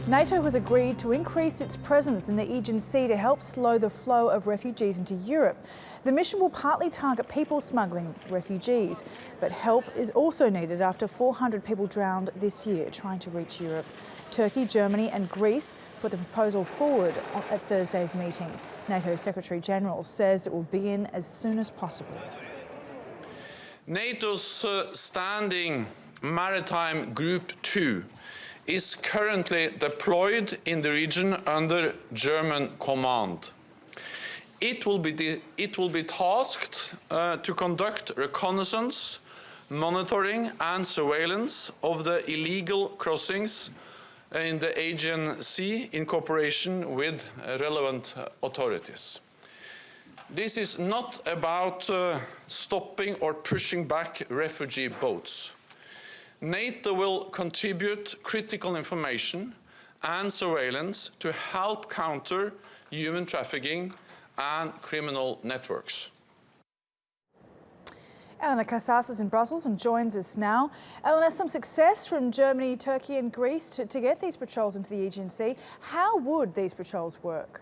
NATO has agreed to increase its presence in the Aegean Sea to help slow the flow of refugees into Europe. The mission will partly target people smuggling refugees, but help is also needed after 400 people drowned this year trying to reach Europe. Turkey, Germany and Greece put the proposal forward at Thursday's meeting. NATO Secretary-General says it will begin as soon as possible. NATO's standing Maritime Group 2 is currently deployed in the region under German command. It will be tasked to conduct reconnaissance, monitoring and surveillance of the illegal crossings in the Aegean Sea in cooperation with relevant authorities. This is not about stopping or pushing back refugee boats. NATO will contribute critical information and surveillance to help counter human trafficking and criminal networks. Elena Casas is in Brussels and joins us now. Elena, some success from Germany, Turkey and Greece to get these patrols into the Aegean Sea. How would these patrols work?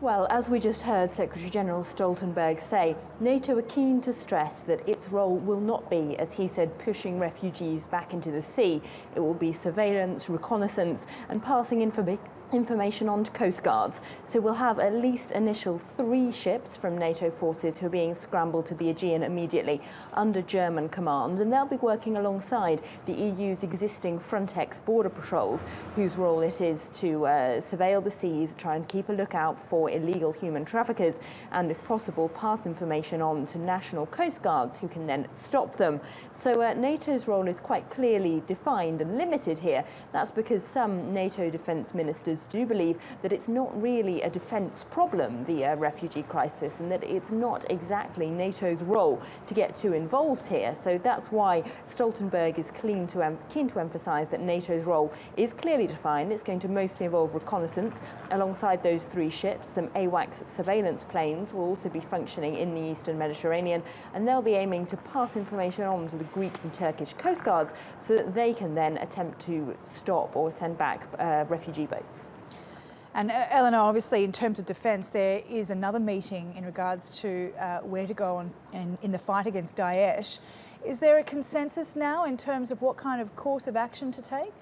Well, as we just heard Secretary-General Stoltenberg say, NATO are keen to stress that its role will not be, as he said, pushing refugees back into the sea. It will be surveillance, reconnaissance and passing information on to coast guards. So we'll have at least initial 3 ships from NATO forces who are being scrambled to the Aegean immediately under German command, and they'll be working alongside the EU's existing Frontex border patrols, whose role it is to surveil the seas, try and keep a lookout for illegal human traffickers, and if possible pass information on to national coast guards who can then stop them. So NATO's role is quite clearly defined and limited here. That's because some NATO defence ministers do believe that it's not really a defence problem, the refugee crisis, and that it's not exactly NATO's role to get too involved here. So that's why Stoltenberg is keen to emphasise that NATO's role is clearly defined. It's going to mostly involve reconnaissance alongside those 3 ships. Some AWACS surveillance planes will also be functioning in the Eastern Mediterranean, and they'll be aiming to pass information on to the Greek and Turkish coast guards so that they can then attempt to stop or send back refugee boats. And Eleanor, obviously in terms of defence, there is another meeting in regards to where to go in the fight against Daesh. Is there a consensus now in terms of what kind of course of action to take?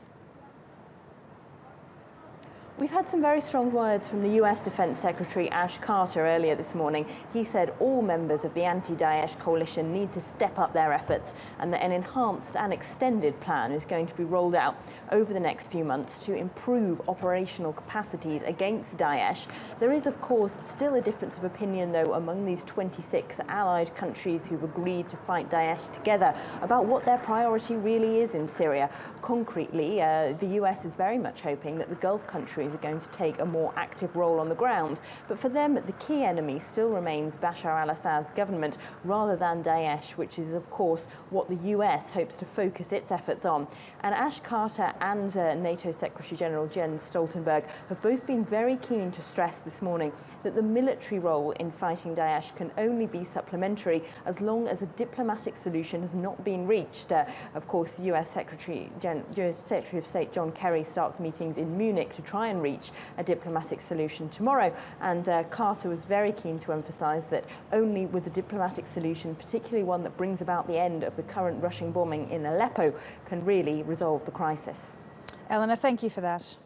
We've had some very strong words from the US Defense Secretary Ash Carter earlier this morning. He said all members of the anti-Daesh coalition need to step up their efforts and that an enhanced and extended plan is going to be rolled out over the next few months to improve operational capacities against Daesh. There is, of course, still a difference of opinion, though, among these 26 allied countries who've agreed to fight Daesh together about what their priority really is in Syria. Concretely, the US is very much hoping that the Gulf countries are going to take a more active role on the ground. But for them, the key enemy still remains Bashar al-Assad's government rather than Daesh, which is, of course, what the US hopes to focus its efforts on. And Ash Carter and NATO Secretary-General Jens Stoltenberg have both been very keen to stress this morning that the military role in fighting Daesh can only be supplementary as long as a diplomatic solution has not been reached. Of course, the US Secretary of State John Kerry starts meetings in Munich to try and reach a diplomatic solution tomorrow, and Carter was very keen to emphasise that only with a diplomatic solution, particularly one that brings about the end of the current Russian bombing in Aleppo, can really resolve the crisis. Eleanor, thank you for that.